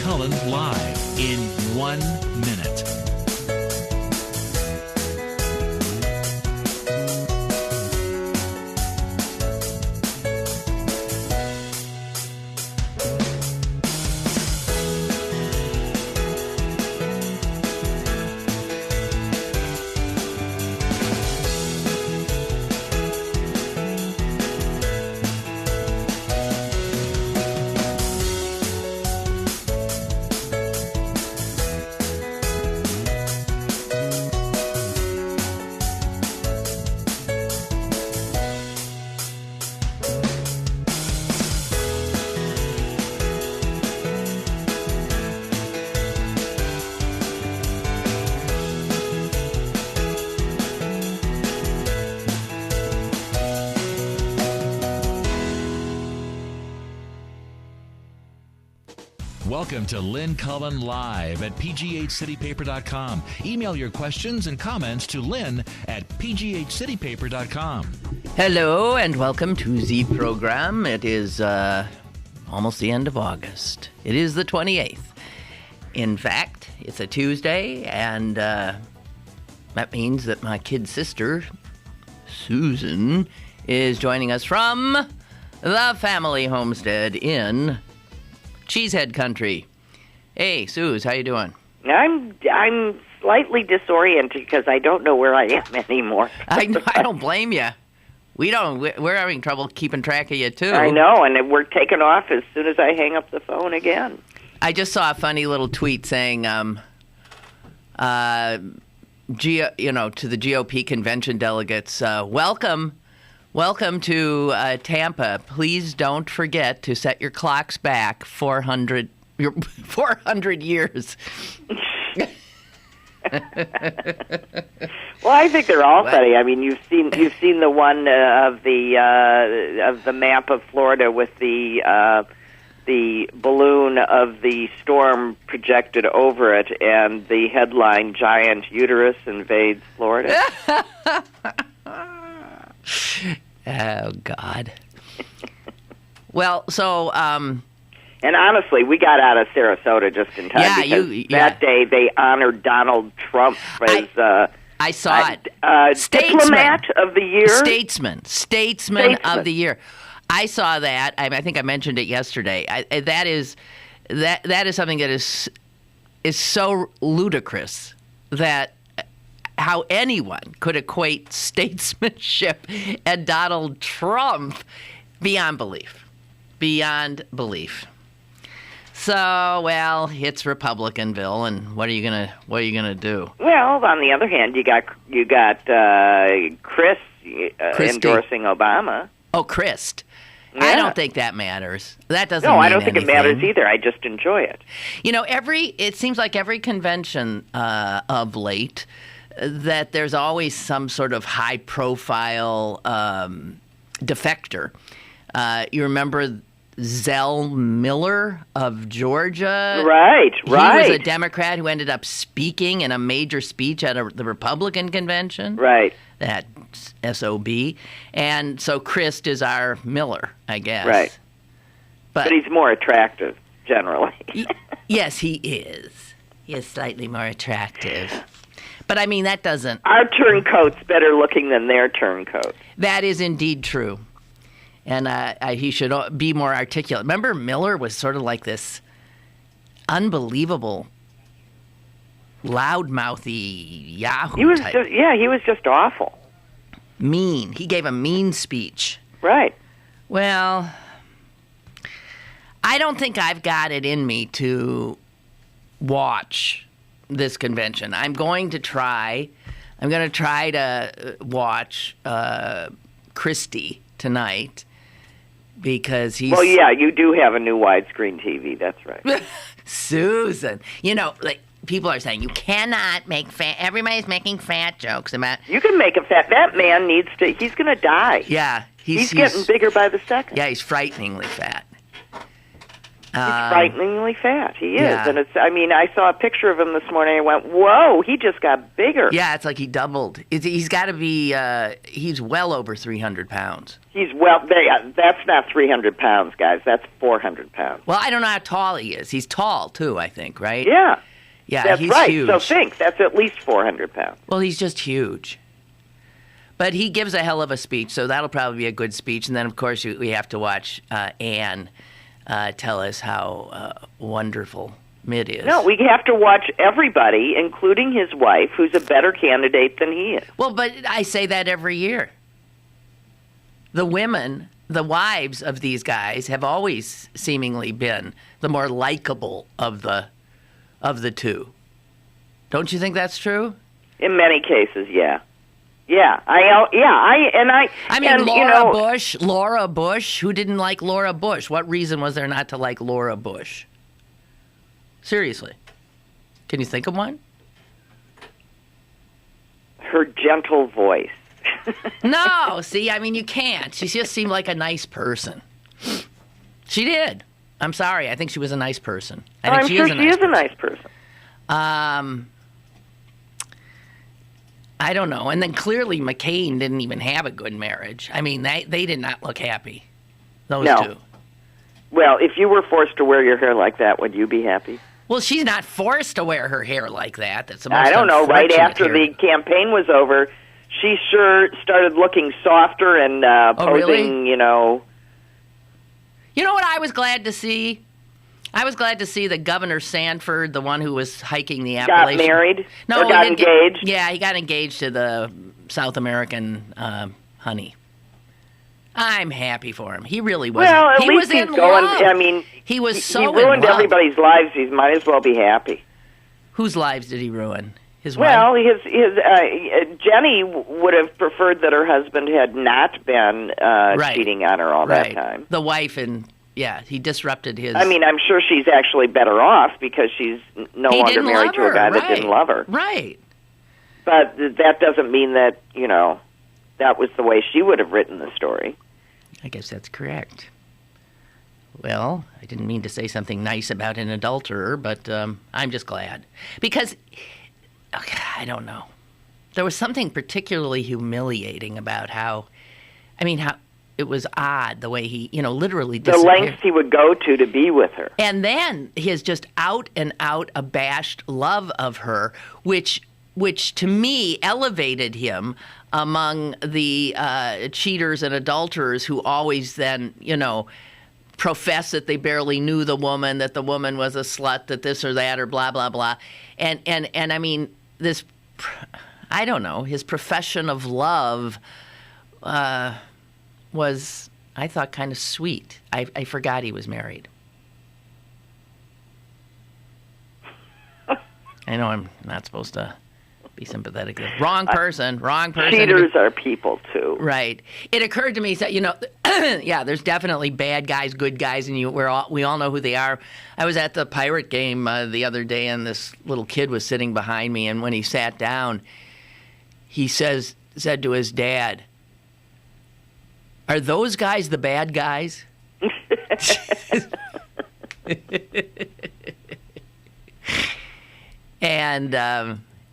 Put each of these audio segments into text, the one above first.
Cullen live in 1 minute. Welcome to Lynn Cullen Live at pghcitypaper.com. Email your questions and comments to Lynn at pghcitypaper.com. Hello and welcome to the program. It is almost the end of August. It is the 28th. In fact, it's a Tuesday, and that means that my kid sister, Susan, is joining us from the family homestead in Cheesehead Country. Hey, Suze, how you doing? I'm slightly disoriented because I don't know where I am anymore. I don't blame you. We're having trouble keeping track of you too. I know, and we're taking off as soon as I hang up the phone again. I just saw a funny little tweet saying, to the GOP convention delegates, welcome to Tampa. Please don't forget to set your clocks back 400 years. Well, I think they're all funny. I mean, you've seen the one of the map of Florida with the balloon of the storm projected over it, and the headline: "Giant uterus invades Florida." Oh, God. Well, so... and honestly, we got out of Sarasota just in time because that day they honored Donald Trump as... I saw it. Diplomat of the year? Statesman of the year. I saw that. I think I mentioned it yesterday. That is something that is so ludicrous that... how anyone could equate statesmanship and Donald Trump, beyond belief. Beyond belief. So, well, it's Republicanville, and what are you gonna do? Well, on the other hand, you got Christie endorsing Obama. Oh, Christ. Yeah. I don't think that matters. That doesn't. No, mean I don't think anything. it matters either. I just enjoy it. You know, it seems like every convention of late, that there's always some sort of high-profile defector. You remember Zell Miller of Georgia? Right. He was a Democrat who ended up speaking in a major speech at the Republican convention. Right. That SOB. And so Christ is our Miller, I guess. Right. But he's more attractive, generally. Yes, he is. He is slightly more attractive. But, I mean, that doesn't... Our turncoat's better looking than their turncoat. That is indeed true. And he should be more articulate. Remember, Miller was sort of like this unbelievable, loudmouthy Yahoo type. He was just awful. Mean. He gave a mean speech. Right. Well, I don't think I've got it in me to watch this convention. I'm going to try to watch Christie tonight because he's... Well, yeah, you do have a new widescreen TV. That's right. Susan, like people are saying you cannot make everybody's making fat jokes about... You can make a fat... That man needs to... He's going to die. Yeah. He's getting bigger by the second. Yeah, he's frighteningly fat. frighteningly fat. He is. Yeah. And I saw a picture of him this morning. I went, whoa, he just got bigger. Yeah, it's like he doubled. He's got to be, he's well over 300 pounds. That's not 300 pounds, guys. That's 400 pounds. Well, I don't know how tall he is. He's tall, too, I think, right? Yeah. Yeah, that's he's right. huge. So think, that's at least 400 pounds. Well, he's just huge. But he gives a hell of a speech, so that'll probably be a good speech. And then, of course, we have to watch Anne tell us how wonderful Mitt is. No, we have to watch everybody, including his wife, who's a better candidate than he is. Well, but I say that every year. The women, the wives of these guys, have always seemingly been the more likable of the two. Don't you think that's true? In many cases, yeah. Yeah, I mean, Laura Bush. Who didn't like Laura Bush? What reason was there not to like Laura Bush? Seriously, can you think of one? Her gentle voice. No, see, I mean, you can't. She just seemed like a nice person. She did. I'm sorry. I think she was a nice person. I'm sure she is a nice person. I don't know. And then clearly McCain didn't even have a good marriage. I mean, they did not look happy, those two. Well, if you were forced to wear your hair like that, would you be happy? Well, she's not forced to wear her hair like that. That's the most I don't know. Right after hair. the campaign was over, she sure started looking softer and posing, really? You know. You know what I was glad to see? I was glad to see that Governor Sanford, the one who was hiking the Appalachian... Got married? No, or got engaged? Yeah, he got engaged to the South American honey. I'm happy for him. He really was. Well, at he least was he's in going... love. I mean, he was so he ruined in love. everybody's lives. He might as well be happy. Whose lives did he ruin? His well, wife? Jenny would have preferred that her husband had not been cheating on her all that time. The wife and... Yeah, he disrupted his... I mean, I'm sure she's actually better off because she's no longer married to a guy that didn't love her. Right. But that doesn't mean that, you know, that was the way she would have written the story. I guess that's correct. Well, I didn't mean to say something nice about an adulterer, but I'm just glad. Because, I don't know. There was something particularly humiliating about how it was odd the way he, literally disappeared. The lengths he would go to be with her. And then his just out and out abashed love of her, which to me elevated him among the cheaters and adulterers who always then, profess that they barely knew the woman, that the woman was a slut, that this or that or blah, blah, blah. And I mean, this, I don't know, his profession of love was, I thought, kind of sweet. I forgot he was married. I know I'm not supposed to be sympathetic. Wrong person. Cheaters are people, too. Right. It occurred to me that, yeah, there's definitely bad guys, good guys, and we all know who they are. I was at the Pirate game the other day, and this little kid was sitting behind me, and when he sat down, he said to his dad, "Are those guys the bad guys?" And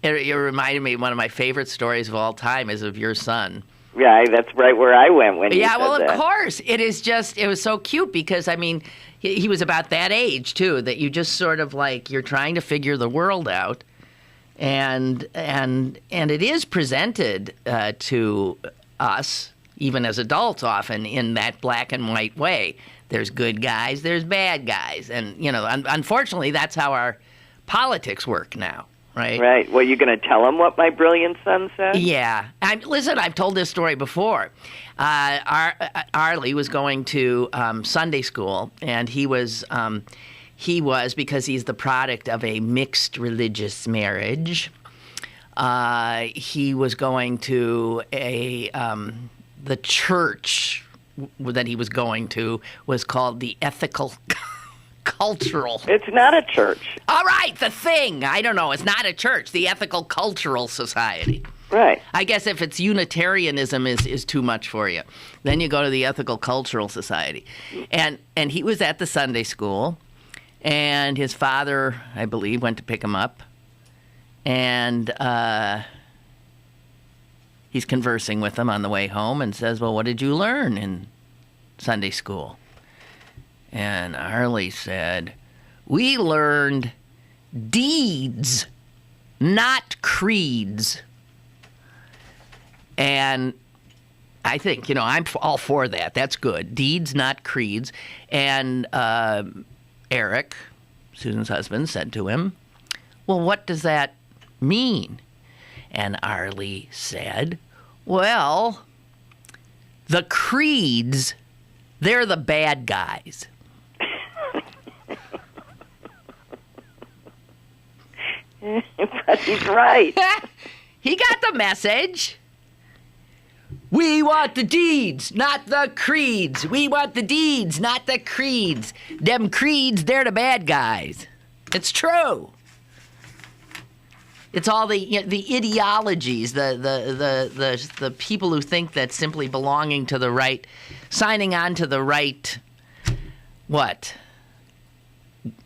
it reminded me, one of my favorite stories of all time is of your son. Yeah, that's right where I went when you said that. Yeah, well, of course. It was so cute because, I mean, he was about that age, too, that you just sort of like, you're trying to figure the world out. And it is presented to us, even as adults often, in that black and white way. There's good guys, there's bad guys. And, unfortunately, that's how our politics work now, right? Right. Well, you going to tell him what my brilliant son said? Yeah. Listen, I've told this story before. Arlie was going to Sunday school, and he was, because he's the product of a mixed religious marriage, he was going to the church that he was going to was called the Ethical Cultural. It's not a church. All right, the thing. I don't know. It's not a church. The Ethical Cultural Society. Right. I guess if it's Unitarianism is too much for you, then you go to the Ethical Cultural Society. And he was at the Sunday school, And his father, I believe, went to pick him up. And he's conversing with him on the way home and says, well, what did you learn in Sunday school? And Arlie said, we learned deeds, not creeds. And I think, I'm all for that. That's good. Deeds, not creeds. And Eric, Susan's husband, said to him, well, what does that mean? And Arlie said, well, the creeds, they're the bad guys. But he's right. He got the message. We want the deeds, not the creeds. We want the deeds, not the creeds. Them creeds, they're the bad guys. It's true. It's all the ideologies, the people who think that simply belonging to the right, signing on to the right,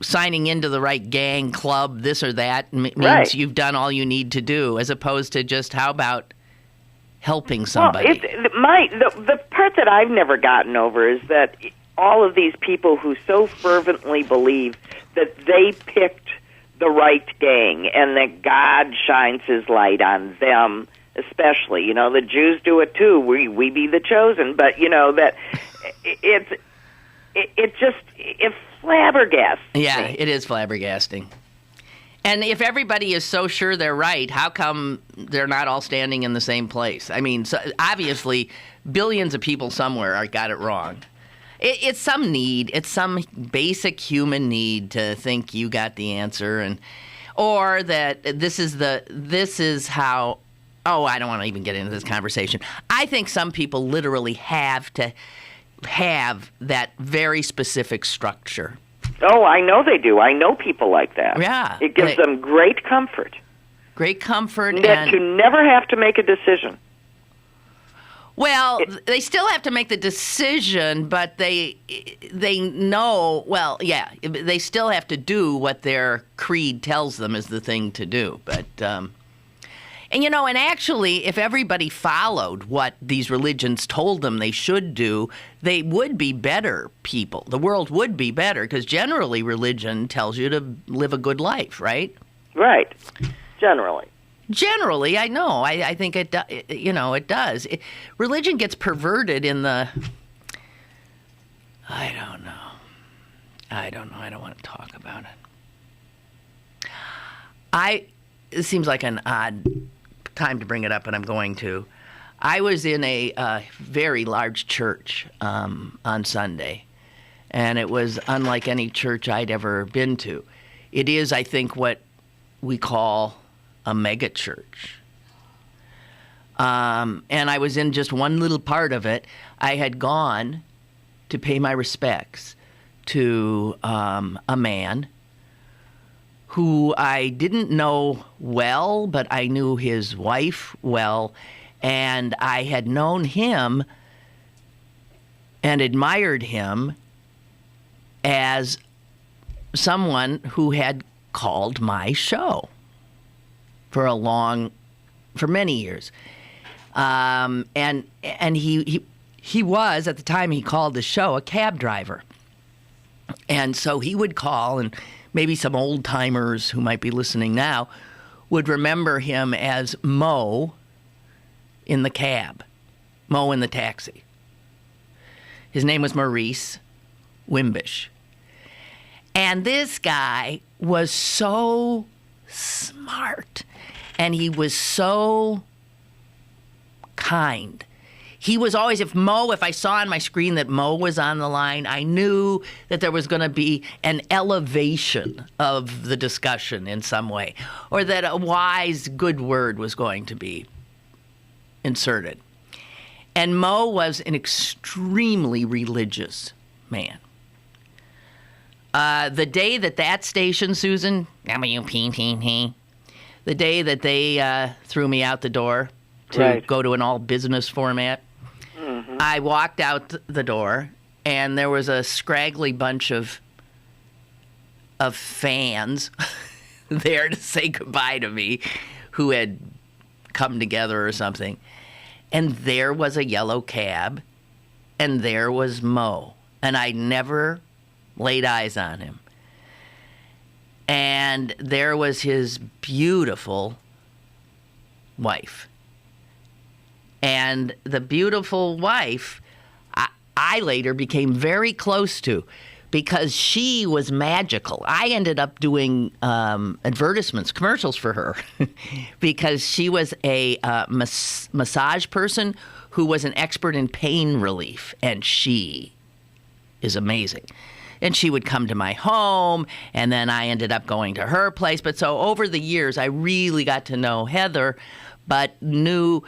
signing into the right gang, club, this or that means you've done all you need to do, as opposed to just how about helping somebody. Well, the part that I've never gotten over is that all of these people who so fervently believe that they picked the right gang and that God shines his light on them, especially. The Jews do it too. We be the chosen, but that it's flabbergasting. Yeah, it is flabbergasting. And if everybody is so sure they're right, how come they're not all standing in the same place? I mean, obviously, billions of people somewhere got it wrong. It's some need. It's some basic human need to think you got the answer, or that this is how. Oh, I don't want to even get into this conversation. I think some people literally have to have that very specific structure. Oh, I know they do. I know people like that. Yeah. It gives them great comfort. Great comfort. And to never have to make a decision. Well, they still have to make the decision, but they know, well, yeah, they still have to do what their creed tells them is the thing to do. But, and actually, if everybody followed what these religions told them they should do, they would be better people. The world would be better, because generally religion tells you to live a good life, right? Right. Generally, I know. I think it does. Religion gets perverted in the... I don't know. I don't want to talk about it. It seems like an odd time to bring it up, but I'm going to. I was in a very large church on Sunday, and it was unlike any church I'd ever been to. It is, I think, what we call a megachurch. And I was in just one little part of it. I had gone to pay my respects to a man who I didn't know well, but I knew his wife well, and I had known him and admired him as someone who had called my show for many years. And he was, at the time he called the show, a cab driver. And so he would call, and maybe some old-timers who might be listening now would remember him as Mo in the cab, Mo in the taxi. His name was Maurice Wimbish. And this guy was so smart, and he was so kind. He was always, if I saw on my screen that Mo was on the line, I knew that there was going to be an elevation of the discussion in some way, or that a wise, good word was going to be inserted. And Mo was an extremely religious man. The day that station, Susan, the day that they threw me out the door to go to an all-business format, I walked out the door, and there was a scraggly bunch of of fans there to say goodbye to me who had come together or something. And there was a yellow cab, and there was Mo. And I never laid eyes on him. And there was his beautiful wife. And the beautiful wife, I later became very close to, because she was magical. I ended up doing advertisements, commercials for her, because she was a massage person who was an expert in pain relief, and she is amazing. And she would come to my home, and then I ended up going to her place. But so over the years, I really got to know Heather, but knew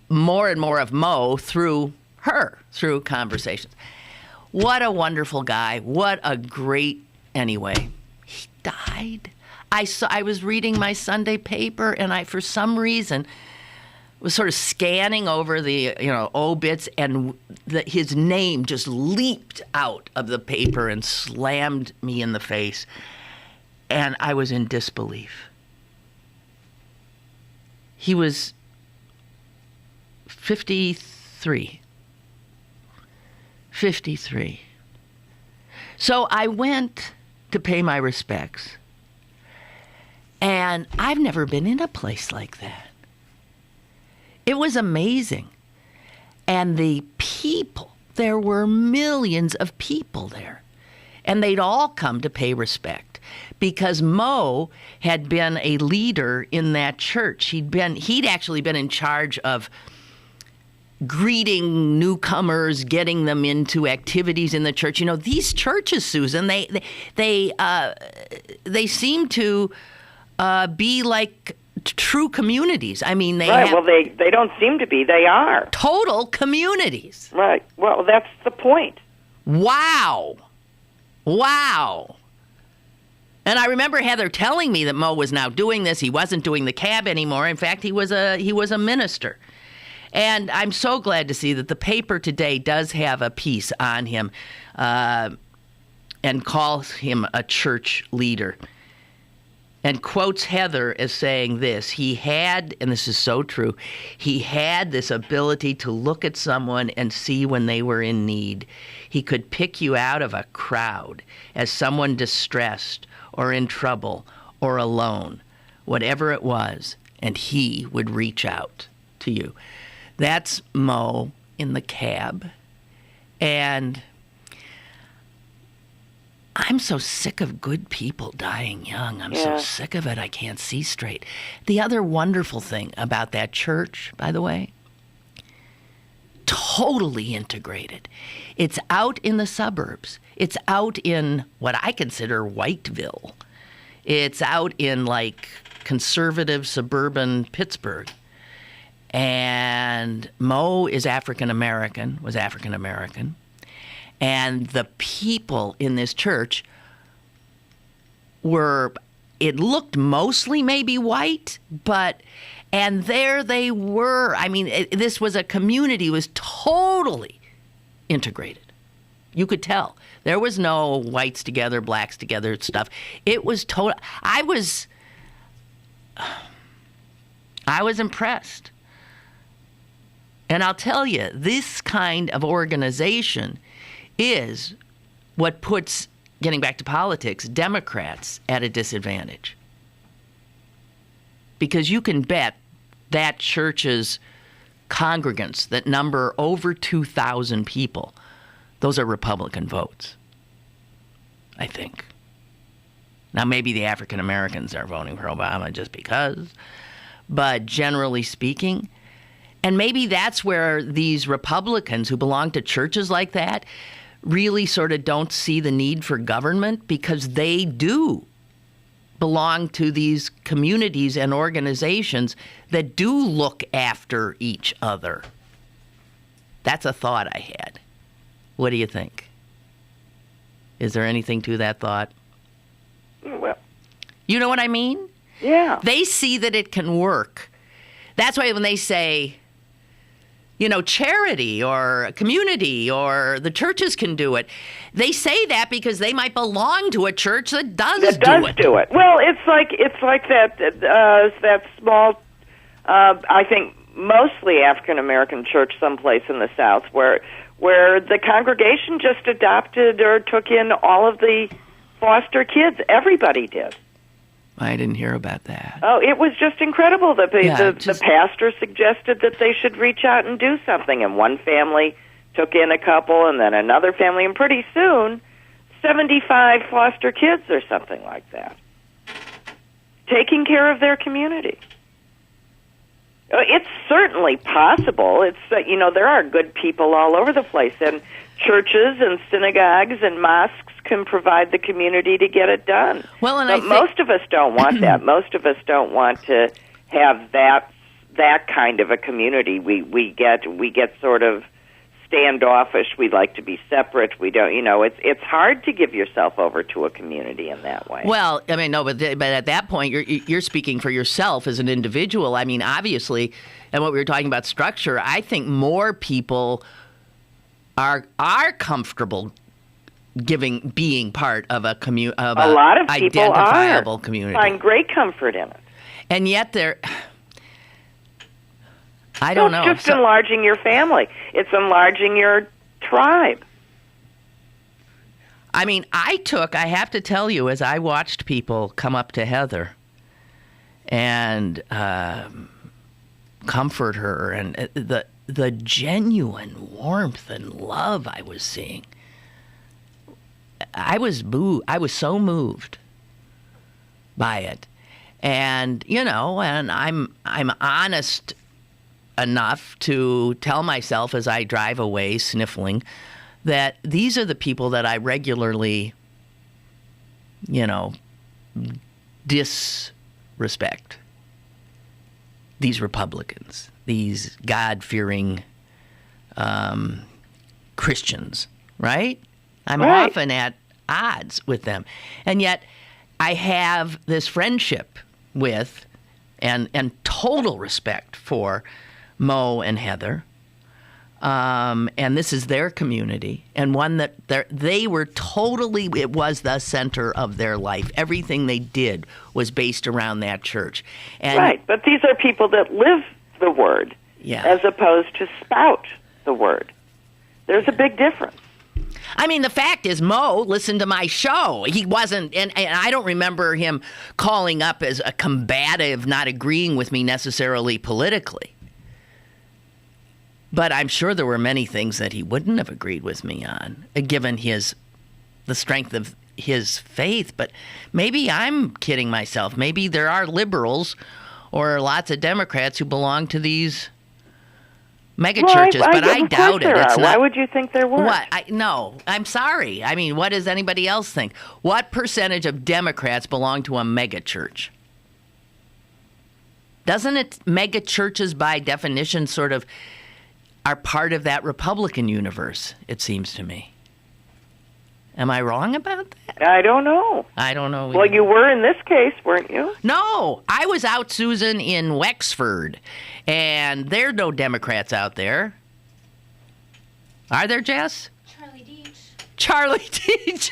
more and more of Mo through her, through conversations. What a wonderful guy. What a great, anyway, he died. I was reading my Sunday paper, and I, for some reason, was sort of scanning over the, obits, and his name just leaped out of the paper and slammed me in the face. And I was in disbelief. He was 53. 53. So I went to pay my respects. And I've never been in a place like that. It was amazing. And the people, there were millions of people there. And they'd all come to pay respect, because Mo had been a leader in that church. He'd actually been in charge of greeting newcomers, getting them into activities in the church. These churches, Susan, they seem to be like true communities. I mean, they right. Well, they don't seem to be. They are total communities. Right. Well, that's the point. Wow. And I remember Heather telling me that Mo was now doing this. He wasn't doing the cab anymore. In fact, he was a minister. And I'm so glad to see that the paper today does have a piece on him and calls him a church leader, and quotes Heather as saying this: he had, and this is so true, he had this ability to look at someone and see when they were in need. He could pick you out of a crowd as someone distressed or in trouble or alone, whatever it was, and he would reach out to you. That's Mo in the cab. And I'm so sick of good people dying young. I'm so sick of it, I can't see straight. The other wonderful thing about that church, by the way, totally integrated. It's out in the suburbs. It's out in what I consider Whiteville. It's out in like conservative suburban Pittsburgh. And Mo is African American, was African American. And the people in this church it looked mostly maybe white, and there they were. I mean, this was a community, was totally integrated. You could tell. There was no whites together, blacks together stuff. It was total. I was impressed. And I'll tell you, this kind of organization is what puts, getting back to politics, Democrats at a disadvantage. Because you can bet that church's congregants that number over 2,000 people, those are Republican votes, I think. Now, maybe the African Americans are voting for Obama just because, but generally speaking, and maybe that's where these Republicans who belong to churches like that really sort of don't see the need for government, because they do belong to these communities and organizations that do look after each other. That's a thought I had. What do you think? Is there anything to that thought? Well, you know what I mean? Yeah. They see that it can work. That's why when they say charity or community, or the churches can do it. They say that because they might belong to a church that does do it. Well, it's like that small, I think mostly African American church someplace in the South where the congregation just adopted or took in all of the foster kids. Everybody did. I didn't hear about that. Oh, it was just incredible that the pastor suggested that they should reach out and do something, and one family took in a couple, and then another family, and pretty soon, 75 foster kids or something like that, taking care of their community. It's certainly possible. It's there are good people all over the place, and churches and synagogues and mosques can provide the community to get it done. Well, but most of us don't want that. Most of us don't want to have that kind of a community. We get sort of standoffish. We like to be separate. We don't. It's hard to give yourself over to a community in that way. Well, I mean, no, but at that point, you're speaking for yourself as an individual. I mean, obviously, and what we were talking about structure, I think more people are comfortable being part of a community, of a lot of people identifiable community. Find great comfort in it, and yet I don't know. It's just enlarging your family. It's enlarging your tribe. I mean, I have to tell you, as I watched people come up to Heather and comfort her, and the genuine warmth and love I was seeing, I was so moved by it. And, and I'm honest enough to tell myself as I drive away sniffling that these are the people that I regularly, disrespect. These Republicans, these God-fearing Christians, right? I'm often at odds with them. And yet I have this friendship with and total respect for Mo and Heather. And this is their community, and one that they were totally, it was the center of their life. Everything they did was based around that church. And, right, but these are people that live the word as opposed to spout the word. There's a big difference. I mean, the fact is, Mo listened to my show. He wasn't, and I don't remember him calling up as a combative, not agreeing with me necessarily politically. But I'm sure there were many things that he wouldn't have agreed with me on, given the strength of his faith. But maybe I'm kidding myself. Maybe there are liberals or lots of Democrats who belong to these megachurches, but I doubt it. It's not. Why would you think there were? No, I'm sorry. I mean, what does anybody else think? What percentage of Democrats belong to a megachurch? Doesn't it, megachurches by definition sort of are part of that Republican universe, it seems to me. Am I wrong about that? I don't know. I don't know either. Well, you were in this case, weren't you? No, I was out, Susan, in Wexford, and there are no Democrats out there. Are there, Jess? Charlie Deach.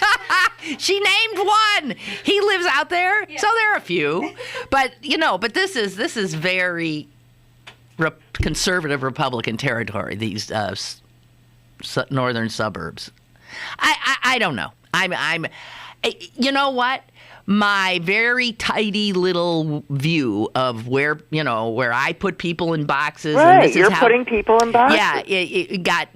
She named one. He lives out there, so there are a few. But, this is very conservative Republican territory, these northern suburbs. I don't know. I'm you know what? My very tidy little view of where I put people in boxes. Right, and this you're is how, putting people in boxes. Yeah, it got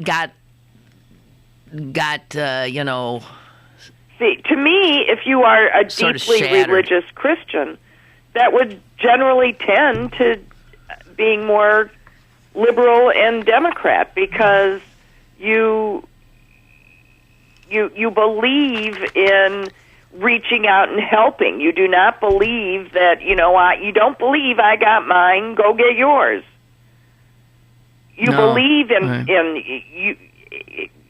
See, to me, if you are a deeply religious Christian, that would generally tend to being more liberal and Democrat, because you believe in reaching out and helping. You do not believe that, you don't believe I got mine, go get yours. You believe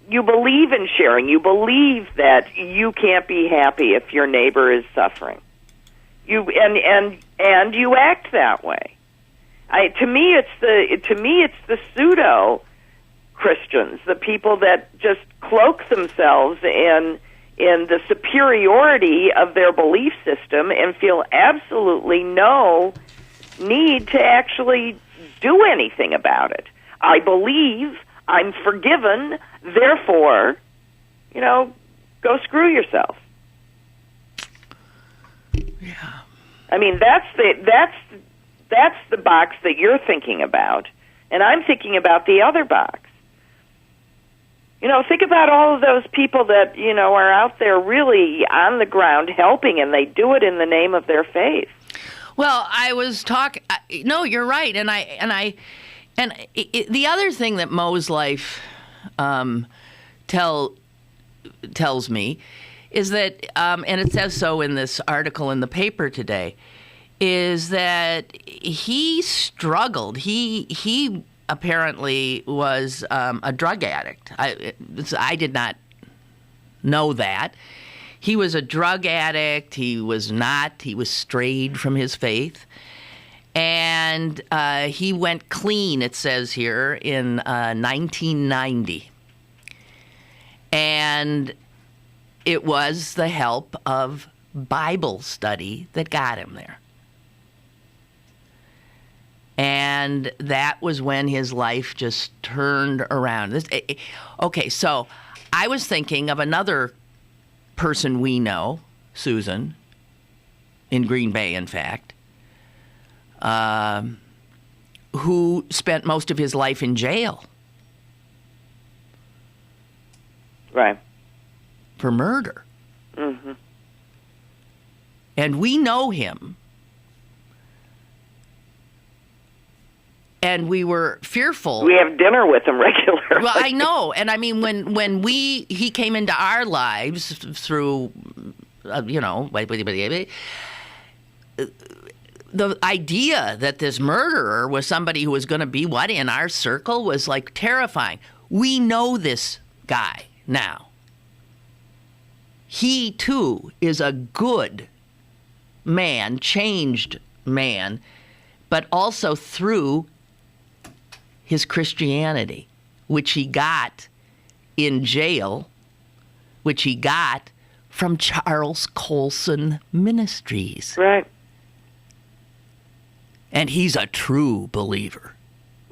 you believe in sharing. You believe that you can't be happy if your neighbor is suffering. You act that way. To me, it's the pseudo Christians, the people that just cloak themselves in the superiority of their belief system and feel absolutely no need to actually do anything about it. I believe, I'm forgiven, therefore, go screw yourself. Yeah. I mean, that's the box that you're thinking about, and I'm thinking about the other box. Think about all of those people that, are out there really on the ground helping, and they do it in the name of their faith. Well, I was talking. No, you're right, and the other thing that Mo's life tells me is that, and it says so in this article in the paper today, is that he struggled. He apparently was a drug addict. I did not know that. He was a drug addict. He was not. He was strayed from his faith. And he went clean, it says here, in 1990. And it was the help of Bible study that got him there. And that was when his life just turned around. Okay, so I was thinking of another person we know, Susan, in Green Bay, in fact, who spent most of his life in jail. Right. For murder. Mm-hmm. And we know him. And we were fearful. We have dinner with him regularly. Well, I know. And I mean, when he came into our lives through, the idea that this murderer was somebody who was going to be in our circle was like terrifying. We know this guy now. He, too, is a good man, changed man, but also through his Christianity, which he got in jail, which he got from Charles Colson Ministries. Right. And he's a true believer.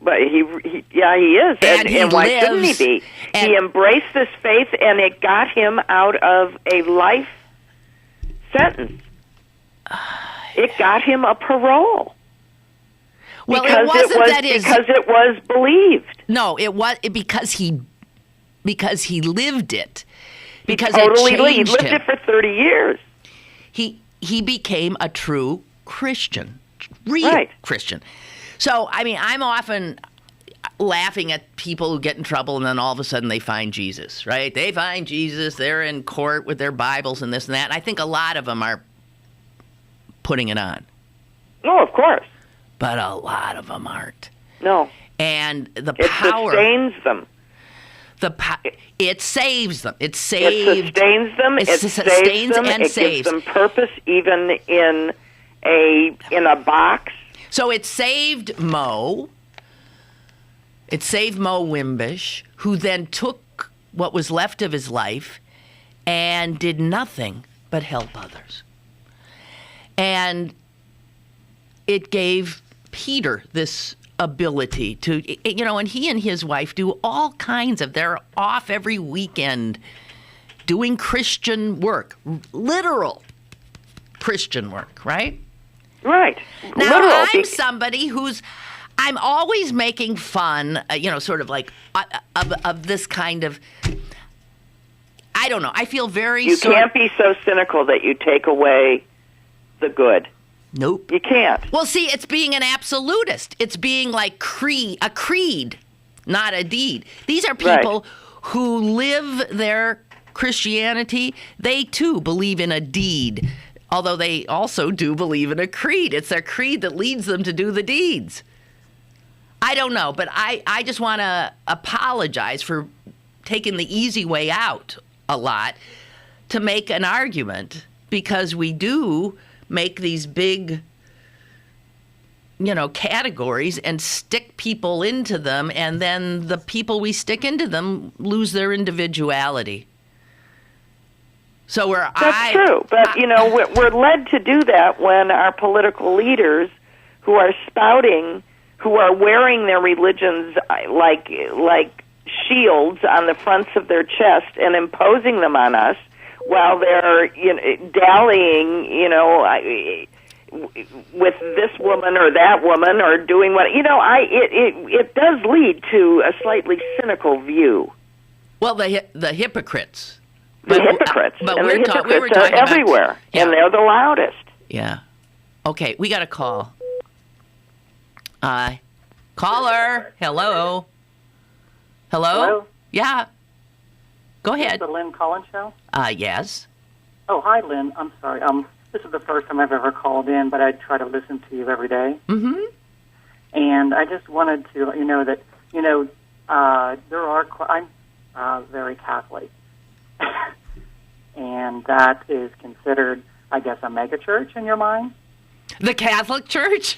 But he is. And why shouldn't he be? He embraced this faith, and it got him out of a life sentence. It got him a parole. Well, it wasn't because it was believed. No, it was because he lived it. Because totally it changed he lived him. it for 30 years. He became a true Christian, real Christian. So, I mean, I'm often laughing at people who get in trouble and then all of a sudden they find Jesus, right? They find Jesus, they're in court with their Bibles and this and that. And I think a lot of them are putting it on. Oh, of course. But a lot of them aren't. No. And the it power... It sustains them. It saves them. It sustains them. It saves them. It gives them purpose, even in a box. So it saved Mo. It saved Mo Wimbish, who then took what was left of his life and did nothing but help others. And it gave Peter this ability to, and he and his wife do all kinds of, they're off every weekend doing Christian work, literal Christian work, right? Right. Now, literal. I'm somebody I'm always making fun, sort of like of this kind of, I don't know, I feel very... You can't be so cynical that you take away the good. Nope. You can't. Well, see, it's being an absolutist. It's being like a creed, not a deed. These are people who live their Christianity. They, too, believe in a deed, although they also do believe in a creed. It's their creed that leads them to do the deeds. I don't know, but I just want to apologize for taking the easy way out a lot to make an argument, because we do make these big categories and stick people into them, and then the people we stick into them lose their individuality. So That's true, but we're led to do that when our political leaders, who are spouting, who are wearing their religions like shields on the fronts of their chest and imposing them on us, while they're dallying, with this woman or that woman, or doing what it does lead to a slightly cynical view. Well, the hypocrites. The hypocrites. But and we were talking everywhere, about, yeah. and they're the loudest. Yeah. Okay, we got a call. Caller. Hello. Hello? Yeah. Go ahead. Is this the Lynn Cullen show? Yes. Oh, hi, Lynn. I'm sorry. This is the first time I've ever called in, but I try to listen to you every day. Mm-hmm. And I just wanted to let you know that, I'm very Catholic. And that is considered, I guess, a megachurch in your mind? The Catholic Church?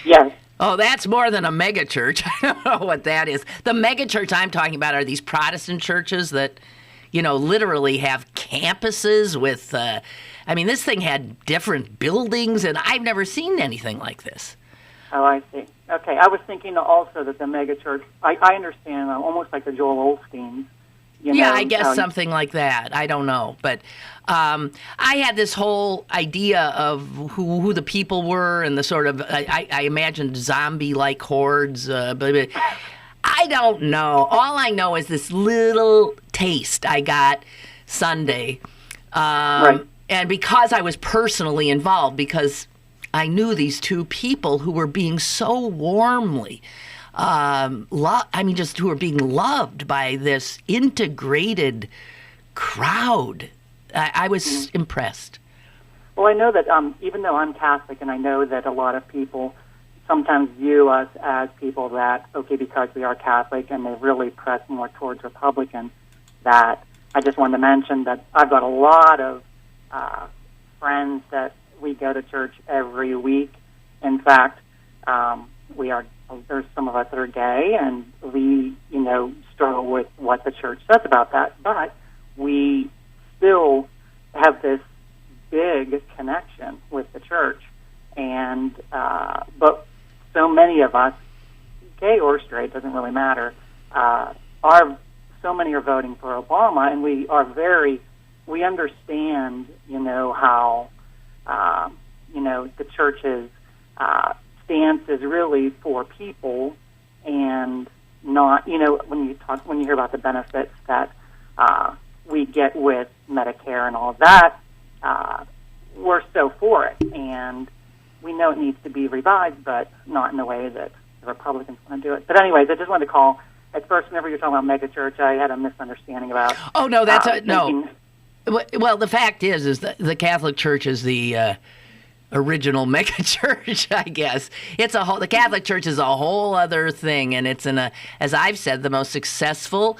Yes. Oh, that's more than a megachurch. I don't know what that is. The megachurch I'm talking about are these Protestant churches that, literally have campuses with, this thing had different buildings, and I've never seen anything like this. Oh, I see. Okay, I was thinking also that the megachurch, I understand, almost like the Joel Osteen. Yeah, I guess something like that. I don't know. But I had this whole idea of who the people were and the sort of, I imagined zombie-like hordes. But I don't know. All I know is this little taste I got Sunday. Right. And because I was personally involved, because I knew these two people who were being so warmly who are being loved by this integrated crowd. I was impressed. Well, I know that even though I'm Catholic, and I know that a lot of people sometimes view us as people that, because we are Catholic, and they really press more towards Republican, that I just wanted to mention that I've got a lot of friends that we go to church every week. In fact, there's some of us that are gay, and we, struggle with what the church says about that. But we still have this big connection with the church. And, but so many of us, gay or straight, doesn't really matter, so many are voting for Obama, and we understand, how, the church's stance is really for people, and not, when you hear about the benefits that we get with Medicare and all of that, we're so for it, and we know it needs to be revised, but not in the way that the Republicans want to do it. But anyways, I just wanted to call. At first, whenever you're talking about megachurch, I had a misunderstanding about. Oh no, that's no. Well, the fact is that the Catholic Church is the original megachurch, I guess. The Catholic Church is a whole other thing, and it's as I've said, the most successful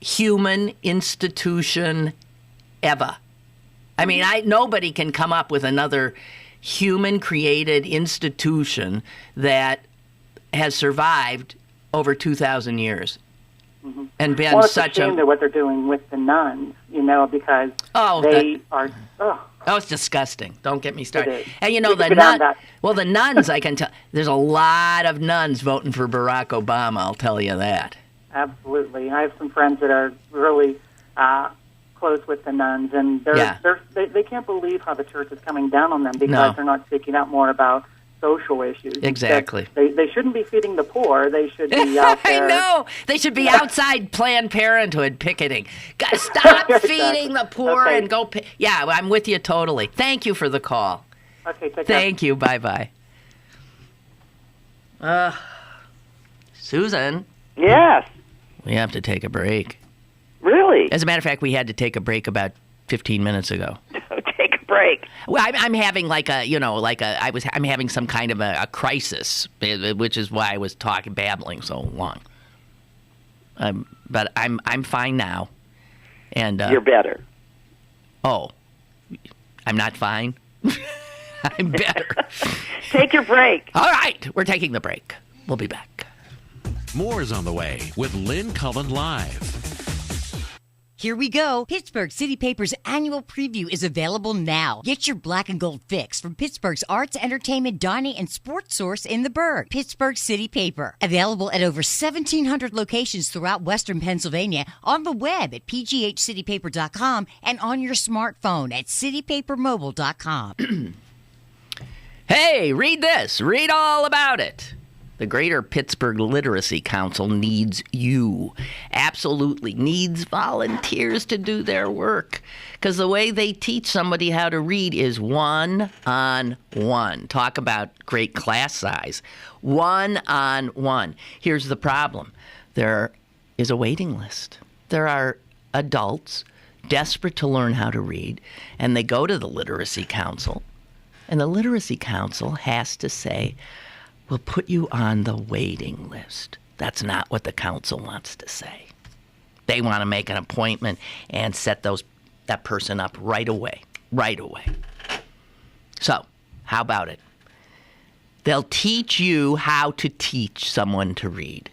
human institution ever. I mean, nobody can come up with another human-created institution that has survived over 2,000 years. Mm-hmm. And been it's such a shame what they're doing with the nuns, because they are. Oh, it's disgusting. Don't get me started. And the nuns, I can tell, there's a lot of nuns voting for Barack Obama, I'll tell you that. Absolutely. I have some friends that are really close with the nuns, and they can't believe how the church is coming down on them because they're not speaking out more about social issues. Exactly. They shouldn't be feeding the poor. They should be out there. I know. They should be outside Planned Parenthood picketing. Stop feeding the poor and go. Yeah, I'm with you totally. Thank you for the call. Okay, take care. Thank you. Bye-bye. Susan. Yes. We have to take a break. Really? As a matter of fact, we had to take a break about 15 minutes ago. Take a break. Well, I'm having I'm having some kind of a crisis, which is why I was babbling so long. But I'm fine now. And you're better. Oh, I'm not fine. I'm better. Take your break. All right, we're taking the break. We'll be back. More is on the way with Lynn Cullen Live. Here we go. Pittsburgh City Paper's annual preview is available now. Get your black and gold fix from Pittsburgh's arts, entertainment, dining, and sports source in the Burgh. Pittsburgh City Paper. Available at over 1,700 locations throughout Western Pennsylvania, on the web at pghcitypaper.com, and on your smartphone at citypapermobile.com. Hey, read this. Read all about it. The Greater Pittsburgh Literacy Council needs you. Absolutely needs volunteers to do their work. Because the way they teach somebody how to read is one-on-one. Talk about great class size. One-on-one. Here's the problem. There is a waiting list. There are adults desperate to learn how to read, and they go to the Literacy Council. And the Literacy Council has to say, we'll put you on the waiting list. That's not what the council wants to say. They want to make an appointment and set that person up right away. Right away. So, how about it? They'll teach you how to teach someone to read.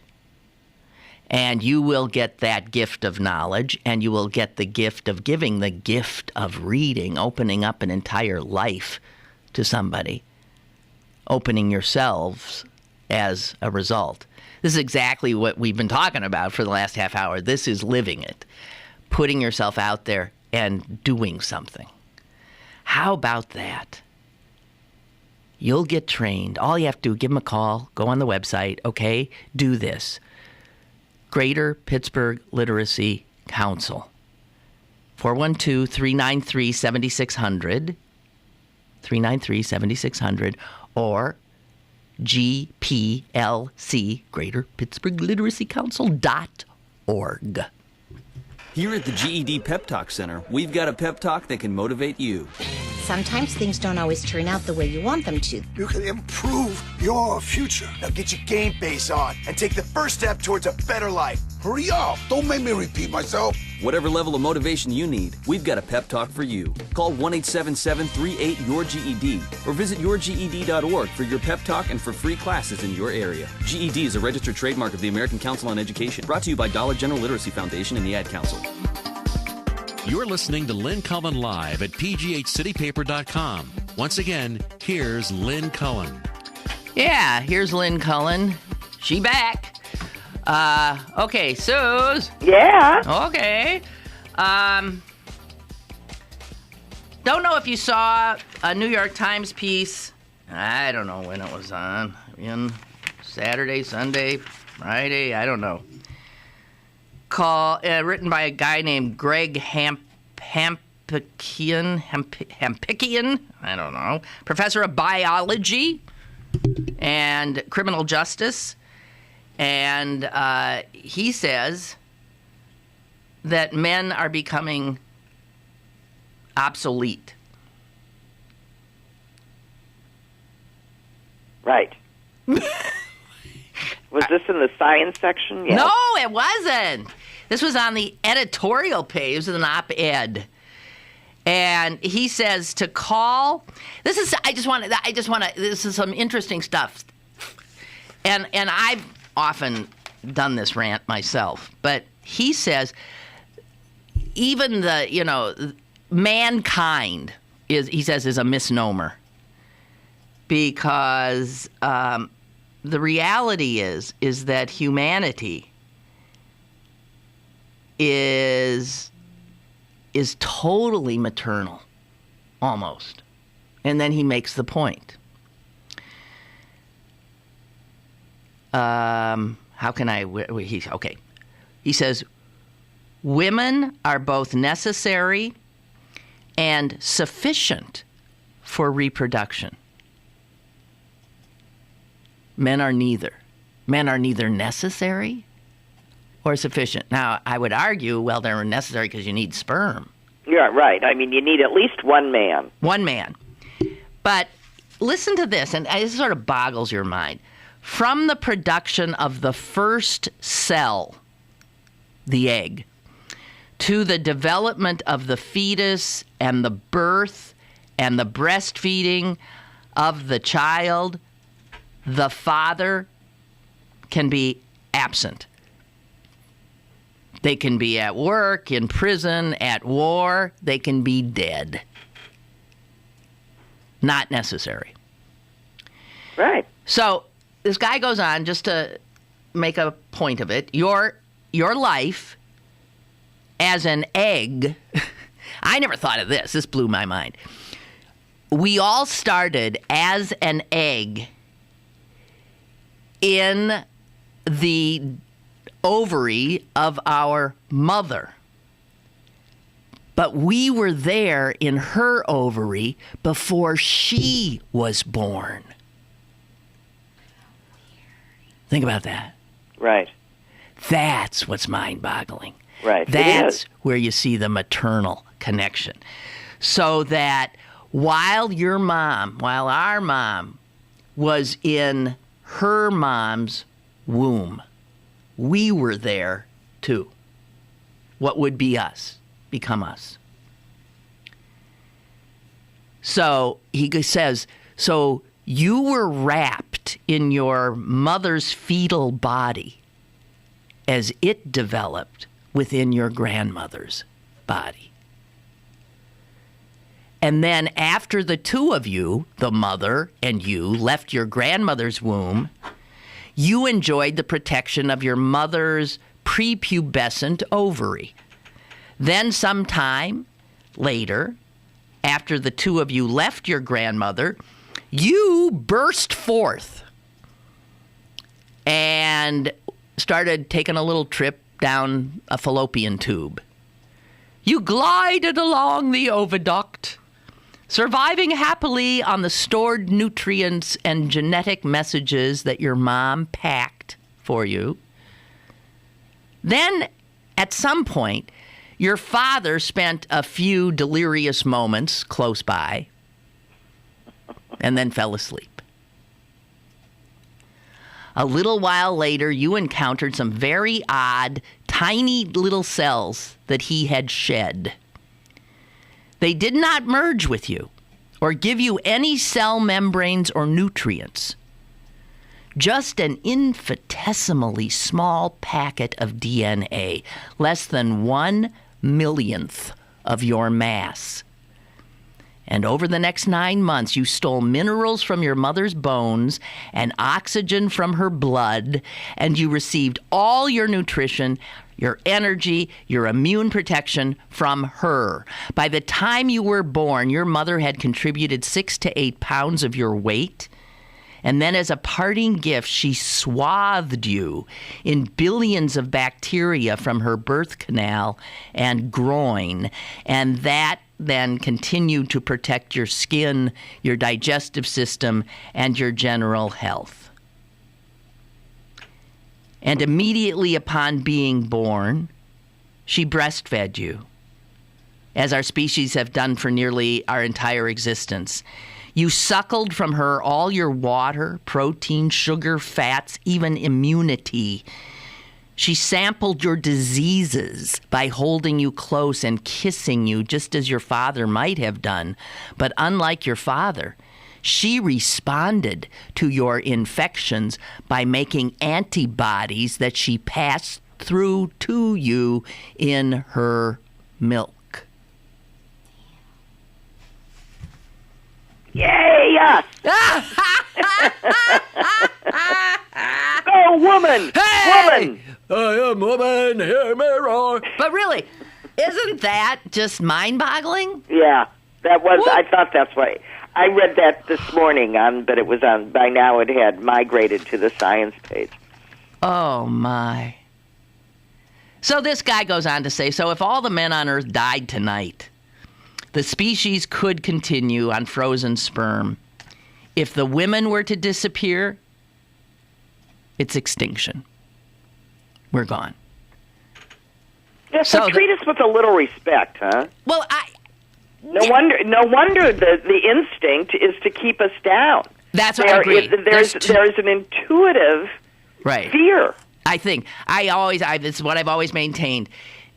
And you will get that gift of knowledge, and you will get the gift of giving, the gift of reading, opening up an entire life to somebody. Opening yourselves as a result. This is exactly what we've been talking about for the last half hour. This is living it. Putting yourself out there and doing something. How about that? You'll get trained. All you have to do, give them a call, go on the website, okay, do this. Greater Pittsburgh Literacy Council. 412-393-7600. 393-7600. Or GPLC, Greater Pittsburgh Literacy Council.org. Here at the GED Pep Talk Center, we've got a pep talk that can motivate you. Sometimes things don't always turn out the way you want them to. You can improve your future. Now get your game face on and take the first step towards a better life. Hurry up. Don't make me repeat myself. Whatever level of motivation you need, we've got a pep talk for you. Call 1-877-38-YOUR-GED or visit yourged.org for your pep talk and for free classes in your area. GED is a registered trademark of the American Council on Education. Brought to you by Dollar General Literacy Foundation and the Ad Council. You're listening to Lynn Cullen Live at pghcitypaper.com. Once again, here's Lynn Cullen. Yeah, here's Lynn Cullen. She back. Okay, Suze. Yeah. Okay. Don't know if you saw a New York Times piece. I don't know when it was on. Saturday, Sunday, Friday, I don't know. Written by a guy named Greg Hampikian, I don't know, professor of biology and criminal justice. And he says that men are becoming obsolete. Right. Was this in the science section? Yes. No, it wasn't. This was on the editorial page. This is an op-ed. And he says to call. This is some interesting stuff. And I've often done this rant myself. But he says even mankind is a misnomer. Because the reality is that humanity is totally maternal, almost. And then he makes the point. How can I? Okay. He says, women are both necessary and sufficient for reproduction. Men are neither. Men are neither necessary or sufficient. Now, I would argue, well, they're necessary because you need sperm. Yeah, right. I mean, you need at least one man. One man. But listen to this, and this sort of boggles your mind. From the production of the first cell, the egg, to the development of the fetus and the birth and the breastfeeding of the child, the father can be absent. They can be at work, in prison, at war. They can be dead. Not necessary. Right. So this guy goes on, just to make a point of it. Your life as an egg, I never thought of this. This blew my mind. We all started as an egg in the ovary of our mother. But we were there in her ovary before she was born. Think about that. Right. That's what's mind-boggling. Right. That's where you see the maternal connection. So that while our mom was in her mom's womb, we were there too. What would be us, become us. So he says, so you were wrapped in your mother's fetal body as it developed within your grandmother's body. And then after the two of you, the mother and you, left your grandmother's womb, you enjoyed the protection of your mother's prepubescent ovary. Then sometime later, after the two of you left your grandmother, you burst forth and started taking a little trip down a fallopian tube. You glided along the oviduct, surviving happily on the stored nutrients and genetic messages that your mom packed for you. Then, at some point, your father spent a few delirious moments close by and then fell asleep. A little while later, you encountered some very odd, tiny little cells that he had shed. They did not merge with you or give you any cell membranes or nutrients. Just an infinitesimally small packet of DNA, less than 1/1,000,000th of your mass. And over the next 9 months, you stole minerals from your mother's bones and oxygen from her blood, and you received all your nutrition, your energy, your immune protection from her. By the time you were born, your mother had contributed 6 to 8 pounds of your weight. And then as a parting gift, she swathed you in billions of bacteria from her birth canal and groin. And that then continued to protect your skin, your digestive system, and your general health. And immediately upon being born, she breastfed you, as our species have done for nearly our entire existence. You suckled from her all your water, protein, sugar, fats, even immunity. She sampled your diseases by holding you close and kissing you, just as your father might have done. But unlike your father, she responded to your infections by making antibodies that she passed through to you in her milk. Yay, us! Go, woman! Hey! Woman! I am woman, hear me roar. But really, isn't that just mind-boggling? Yeah, that was. What? I thought that's why. I read that this morning but it was on. By now, it had migrated to the science page. Oh my! So this guy goes on to say, so if all the men on Earth died tonight, the species could continue on frozen sperm. If the women were to disappear, it's extinction. We're gone. Yeah, so treat us with a little respect, huh? Well, No wonder the instinct is to keep us down. That's what I agree. There's an intuitive fear. I think this is what I've always maintained.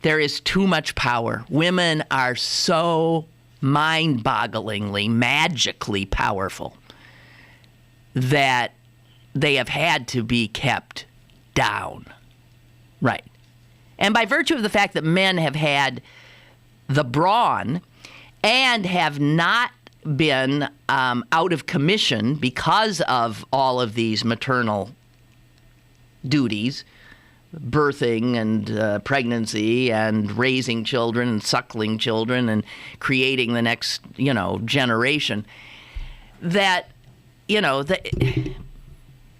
There is too much power. Women are so mind-bogglingly, magically powerful that they have had to be kept down. Right. And by virtue of the fact that men have had the brawn and have not been out of commission because of all of these maternal duties, birthing and pregnancy and raising children and suckling children and creating the next, generation, that, the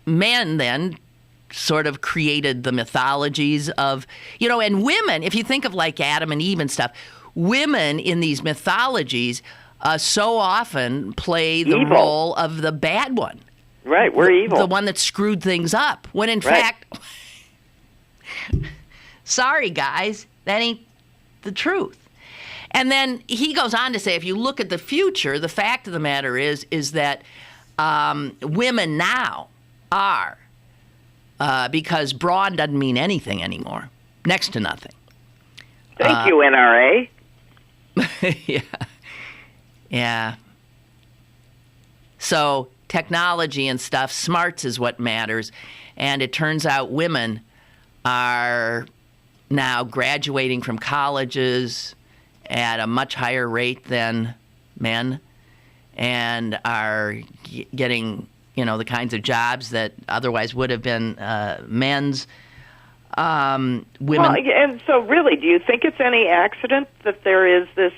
men then sort of created the mythologies of, and women, if you think of like Adam and Eve and stuff, women in these mythologies so often play the role of the bad one. Right, we're evil. The one that screwed things up. When in fact, sorry guys, that ain't the truth. And then he goes on to say, if you look at the future, the fact of the matter is that women now are, because brawn doesn't mean anything anymore, next to nothing. Thank you, NRA. Yeah. So technology and stuff, smarts is what matters. And it turns out women are now graduating from colleges at a much higher rate than men and are getting, the kinds of jobs that otherwise would have been men's. Women. Well, and so really, do you think it's any accident that there is this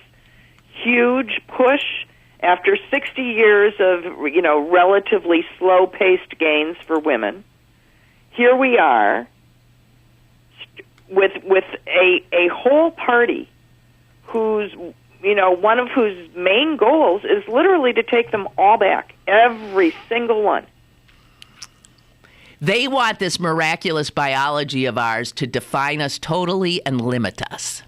huge push after 60 years of, relatively slow-paced gains for women? Here we are with a whole party whose, one of whose main goals is literally to take them all back, every single one. They want this miraculous biology of ours to define us totally and limit us.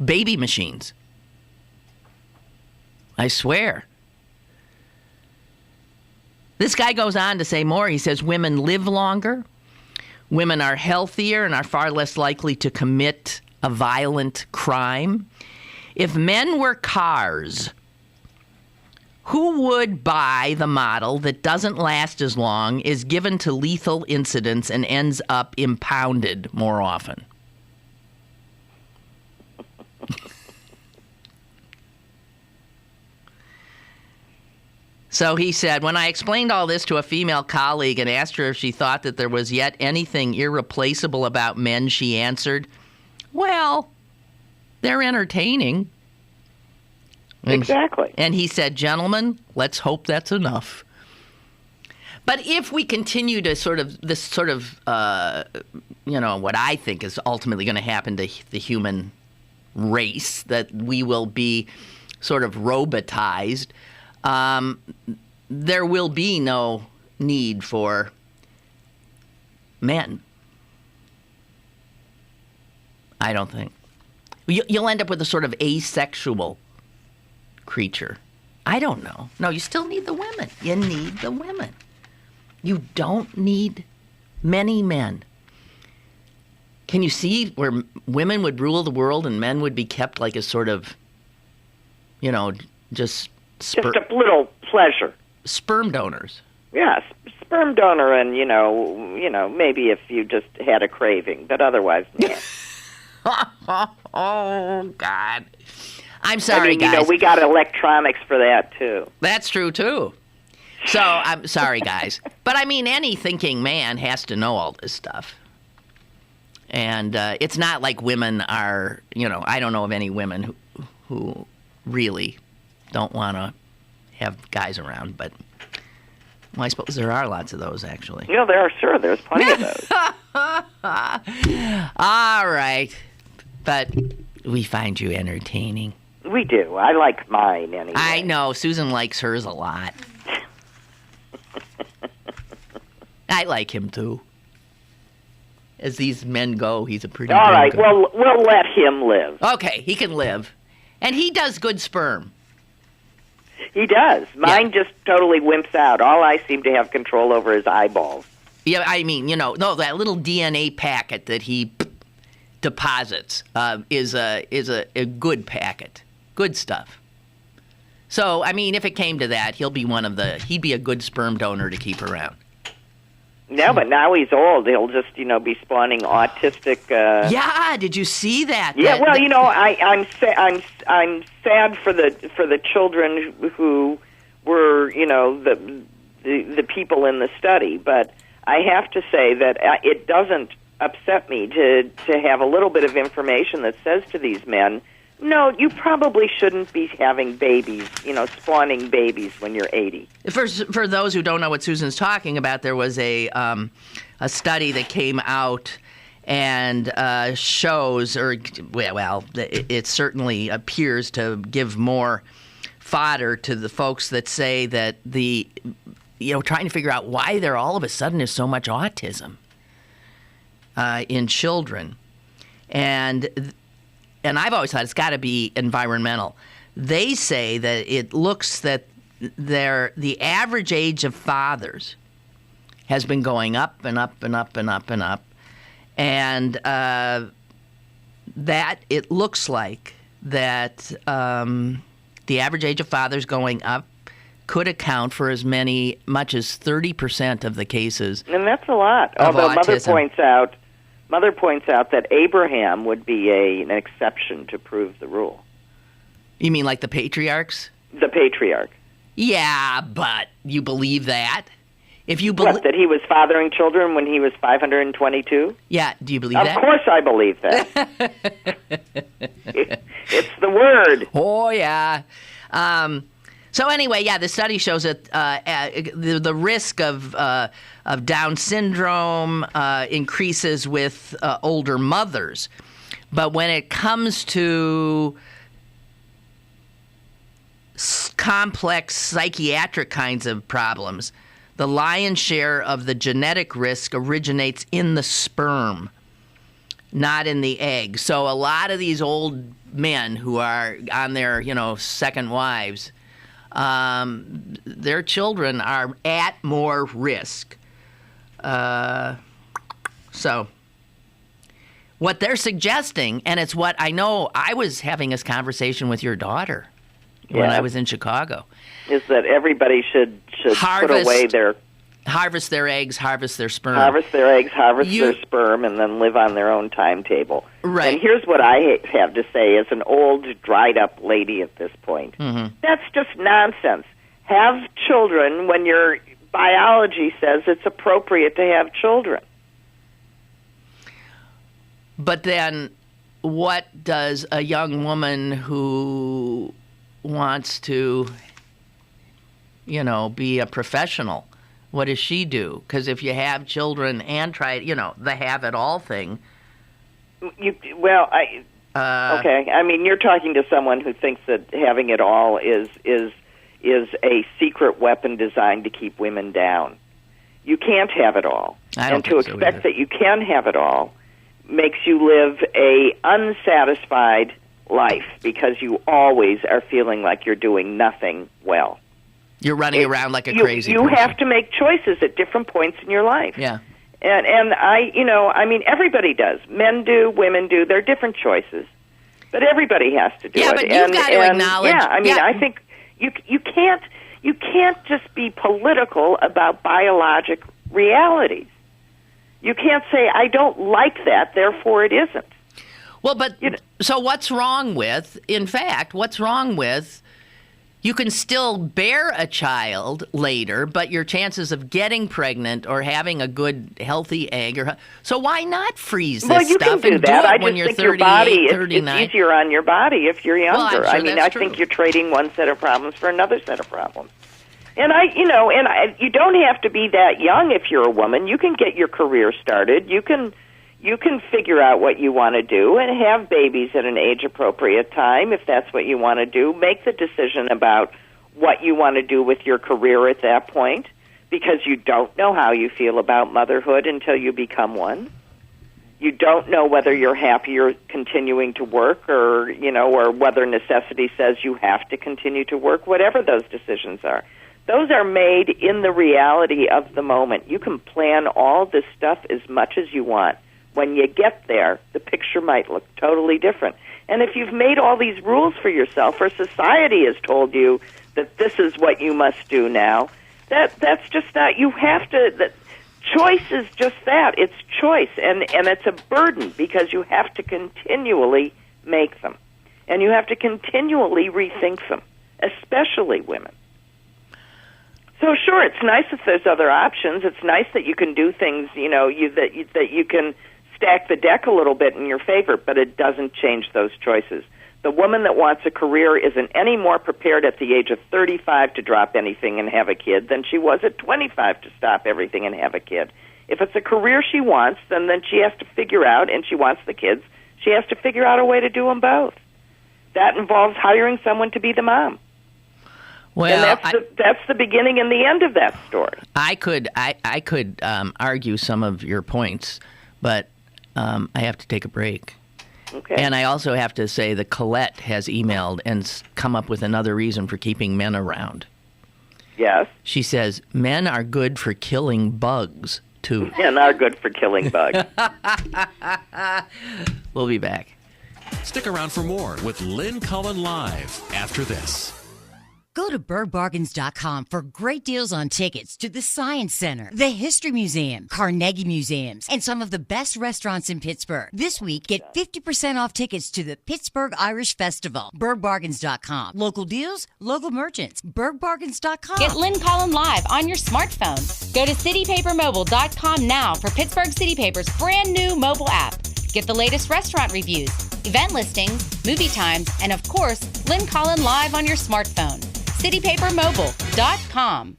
Baby machines. I swear. This guy goes on to say more. He says women live longer, women are healthier and are far less likely to commit a violent crime. If men were cars, who would buy the model that doesn't last as long, is given to lethal incidents, and ends up impounded more often? So he said, when I explained all this to a female colleague and asked her if she thought that there was yet anything irreplaceable about men, she answered, well, they're entertaining. Exactly. And he said, gentlemen, let's hope that's enough. But if we continue to what I think is ultimately going to happen to the human race, that we will be sort of robotized, there will be no need for men. I don't think. You'll end up with a sort of asexual creature. I don't know. No, you still need the women. You need the women. You don't need many men. Can you see where women would rule the world and men would be kept like a sort of, just a little pleasure. Sperm donors. Yes, sperm donor, and maybe if you just had a craving, but otherwise, yeah. Oh God, I'm sorry, guys. We got electronics for that too. That's true too. So I'm sorry, guys, but I mean, any thinking man has to know all this stuff. And it's not like women are, I don't know of any women who really don't want to have guys around, but I suppose there are lots of those, actually. Yeah, there are, sure. There's plenty of those. All right. But we find you entertaining. We do. I like mine anyway. I know. Susan likes hers a lot. I like him, too. As these men go, he's a pretty all right, good. well, we'll let him live. Okay, he can live. And he does good sperm. He does. Mine just totally wimps out. All I seem to have control over is eyeballs. Yeah, I mean, that little DNA packet that he deposits is a good packet. Good stuff. So, I mean, if it came to that, he'd be a good sperm donor to keep around. No, but now he's old. He'll just, be spawning autistic. Yeah, did you see that? Yeah, well, I'm sad for the children who were, the people in the study. But I have to say that it doesn't upset me to have a little bit of information that says to these men, no, you probably shouldn't be having babies, spawning babies when you're 80. For those who don't know what Susan's talking about, there was a study that came out and shows, it certainly appears to give more fodder to the folks that say that trying to figure out why there all of a sudden is so much autism in children. And I've always thought it's got to be environmental. They say that it looks that the average age of fathers has been going up and up and up and up and up, and that it looks like that the average age of fathers going up could account for as much as 30% of the cases. And that's a lot. Although autism. Mother points out that Abraham would be an exception to prove the rule. You mean like the patriarchs? The patriarch. Yeah, but you believe that? If you that he was fathering children when he was 522? Yeah, do you believe that? Of course I believe that. It's the word. Oh, yeah. So anyway, the study shows that the risk of Down syndrome increases with older mothers. But when it comes to complex psychiatric kinds of problems, the lion's share of the genetic risk originates in the sperm, not in the egg. So a lot of these old men who are on their, second wives, their children are at more risk. So what they're suggesting, and it's what I know, I was having this conversation with your daughter when I was in Chicago, is that everybody should put away harvest their eggs, harvest their sperm. Harvest their eggs, harvest their sperm, and then live on their own timetable. Right. And here's what I have to say as an old, dried-up lady at this point. Mm-hmm. That's just nonsense. Have children when your biology says it's appropriate to have children. But then what does a young woman who wants to, be a professional, what does she do? Because if you have children and try, the have-it-all thing. Okay. I mean, you're talking to someone who thinks that having it all is a secret weapon designed to keep women down. You can't have it all. And to expect that you can have it all makes you live a unsatisfied life because you always are feeling like you're doing nothing well. You're running around like a crazy person. You have to make choices at different points in your life. Yeah. And everybody does. Men do, women do. They're different choices. But everybody has to do it. Yeah, but you've got to acknowledge. Yeah, I think you can't just be political about biologic realities. You can't say, I don't like that, therefore it isn't. Well, but so what's wrong with, you can still bear a child later, but your chances of getting pregnant or having a good, healthy egg, so why not freeze this stuff and do it when you're 38, 39? It's easier on your body if you're younger. Well, I'm sure I think you're trading one set of problems for another set of problems. And you don't have to be that young if you're a woman. You can get your career started. You can figure out what you want to do and have babies at an age-appropriate time if that's what you want to do. Make the decision about what you want to do with your career at that point because you don't know how you feel about motherhood until you become one. You don't know whether you're happier continuing to work or whether necessity says you have to continue to work, whatever those decisions are. Those are made in the reality of the moment. You can plan all this stuff as much as you want. when you get there, the picture might look totally different. And if you've made all these rules for yourself, or society has told you that this is what you must do now, that's just not, you have to, choice is just that. It's choice, and it's a burden because you have to continually make them. And you have to continually rethink them, especially women. So sure, it's nice if there's other options. It's nice that you can do things, that you can stack the deck a little bit in your favor, but it doesn't change those choices. The woman that wants a career isn't any more prepared at the age of 35 to drop anything and have a kid than she was at 25 to stop everything and have a kid. If it's a career she wants, then she has to figure out, and she wants the kids, she has to figure out a way to do them both. That involves hiring someone to be the mom. Well, and that's the beginning and the end of that story. I could argue some of your points, but I have to take a break. Okay. And I also have to say that Colette has emailed and come up with another reason for keeping men around. Yes. She says, men are good for killing bugs, too. Men are good for killing bugs. We'll be back. Stick around for more with Lynn Cullen live after this. Go to birdbargains.com for great deals on tickets to the Science Center, the History Museum, Carnegie Museums, and some of the best restaurants in Pittsburgh. This week, get 50% off tickets to the Pittsburgh Irish Festival. Birdbargains.com. Local deals, local merchants. Birdbargains.com. Get Lynn Cullen live on your smartphone. Go to citypapermobile.com now for Pittsburgh City Paper's brand new mobile app. Get the latest restaurant reviews, event listings, movie times, and of course, Lynn Cullen live on your smartphone. citypapermobile.com.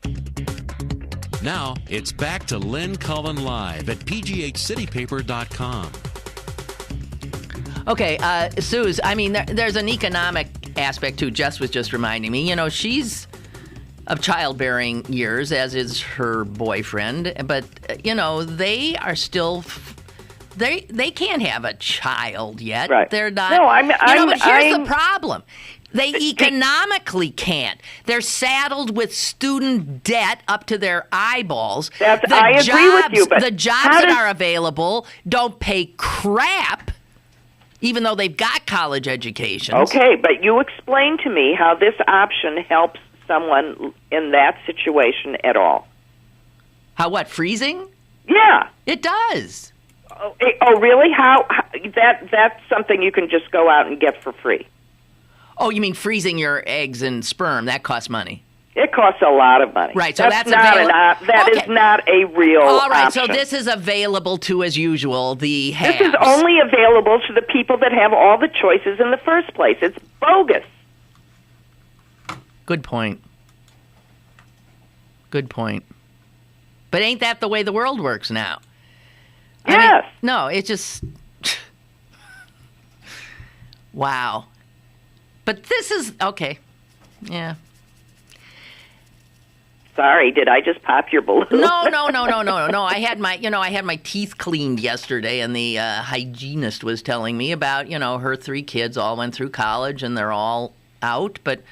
Now, it's back to Lynn Cullen live at pghcitypaper.com. Okay, Suze, I mean, there's an economic aspect too. Jess was just reminding me, she's of childbearing years, as is her boyfriend, but, they are still... They can't have a child yet. Right. They're not. No, but here's the problem. They economically can't. They're saddled with student debt up to their eyeballs. I agree with you, but the jobs that are available don't pay crap, even though they've got college educations. Okay, but you explain to me how this option helps someone in that situation at all. How, what, freezing? Yeah. It does. Oh, really? How that's something you can just go out and get for free. Oh, you mean freezing your eggs and sperm? That costs money. It costs a lot of money. Right, so that's not that is not a real All right, option. so this is available to, as usual, the haves. This is only available to the people that have all the choices in the first place. It's bogus. Good point. Good point. But ain't that the way the world works now? Yes. No, it's just... Wow. But this is... Okay. Yeah. Sorry, did I just pop your balloon? No. I had my teeth cleaned yesterday, and the hygienist was telling me about, her 3 kids all went through college, and they're all out. But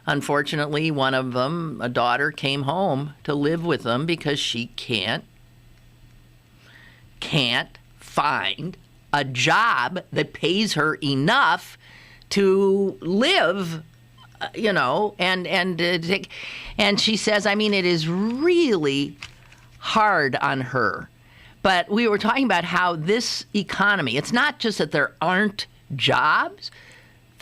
unfortunately, one of them, a daughter, came home to live with them because she can't find a job that pays her enough to live, and she says, I mean, it is really hard on her. But we were talking about how this economy, it's not just that there aren't jobs,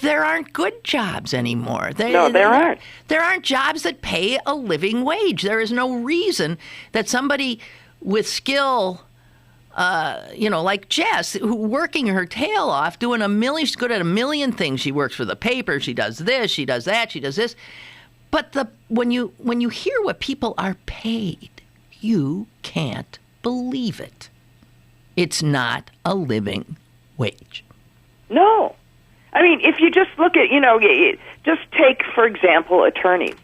there aren't good jobs anymore. No, there aren't. There aren't jobs that pay a living wage. There is no reason that somebody with skill, like Jess, who working her tail off, doing she's good at a million things. She works for the paper. She does this. She does that. She does this. But when you hear what people are paid, you can't believe it. It's not a living wage. No. I mean, if you just look at, just take, for example, attorneys.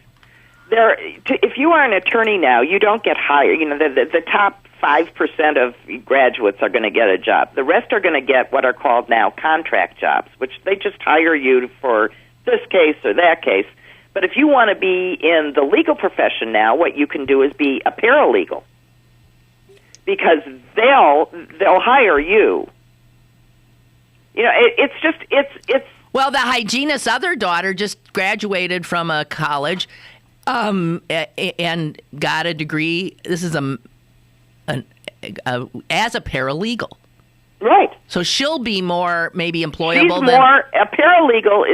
If you are an attorney now, you don't get hired. The top 5% of graduates are going to get a job. The rest are going to get what are called now contract jobs, which they just hire you for this case or that case. But if you want to be in the legal profession now, what you can do is be a paralegal. because they'll hire you. You know, it's. Well, the hygienist's other daughter just graduated from a college, and got a degree. This is as a paralegal. Right. So she'll be more maybe employable. A paralegal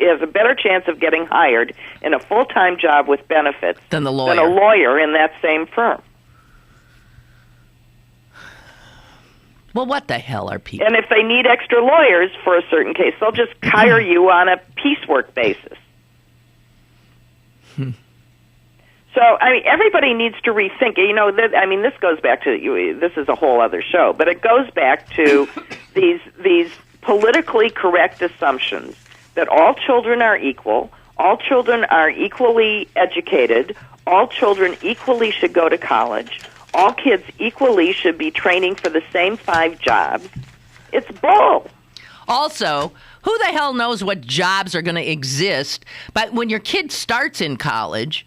has a better chance of getting hired in a full-time job with benefits than the lawyer. Than a lawyer in that same firm. Well, what the hell are people? And if they need extra lawyers for a certain case, they'll just hire you on a piecework basis. So, I mean, everybody needs to rethink. You know, this goes back to this is a whole other show, but it goes back to these politically correct assumptions that all children are equal, all children are equally educated, all children equally should go to college. All kids equally should be training for the same 5 jobs. It's bull. Also, who the hell knows what jobs are going to exist? But when your kid starts in college,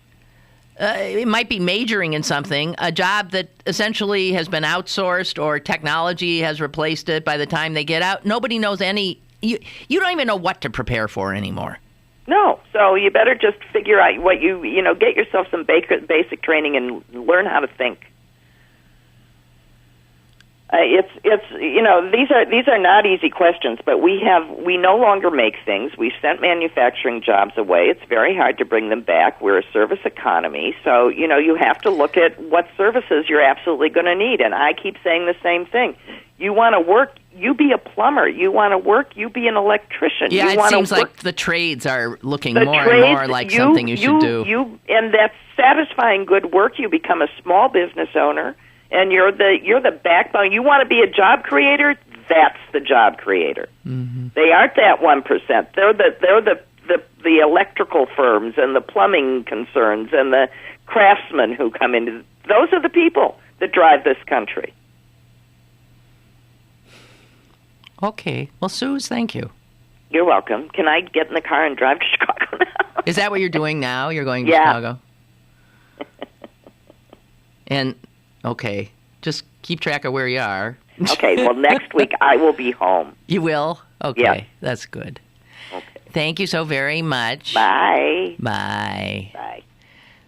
it might be majoring in something, a job that essentially has been outsourced or technology has replaced it by the time they get out. Nobody knows you don't even know what to prepare for anymore. No, so you better just figure out what get yourself some basic training and learn how to think. These are not easy questions, but we no longer make things. We've sent manufacturing jobs away. It's very hard to bring them back. We're a service economy, so you have to look at what services you're absolutely going to need. And I keep saying the same thing. You want to work, you be a plumber. You want to work, you be an electrician. Yeah, it seems like the trades are looking more and more like something you should do. And that's satisfying good work. You become a small business owner. And you're the backbone. You want to be a job creator? That's the job creator. Mm-hmm. They aren't that 1%. They're the electrical firms and the plumbing concerns and the craftsmen who come into. Those are the people that drive this country. Okay. Well, Suze, thank you. You're welcome. Can I get in the car and drive to Chicago now? Is that what you're doing now? You're going to Chicago? And. Okay, just keep track of where you are. Okay, well, next week I will be home. You will? Okay, yeah. That's good. Okay. Thank you so very much. Bye. Bye. Bye.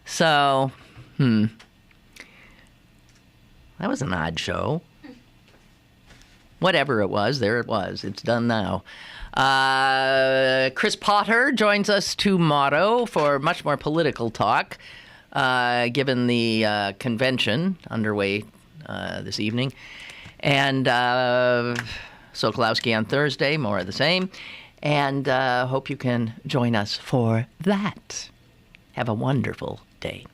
So, that was an odd show. Whatever it was, there it was. It's done now. Chris Potter joins us tomorrow for much more political talk. Given the convention underway this evening. And Sokolowski on Thursday, more of the same. And hope you can join us for that. Have a wonderful day.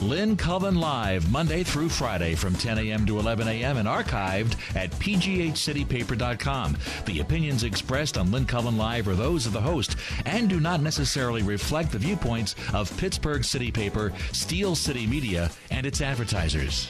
Lynn Cullen Live, Monday through Friday from 10 a.m. to 11 a.m. and archived at pghcitypaper.com. The opinions expressed on Lynn Cullen Live are those of the host and do not necessarily reflect the viewpoints of Pittsburgh City Paper, Steel City Media, and its advertisers.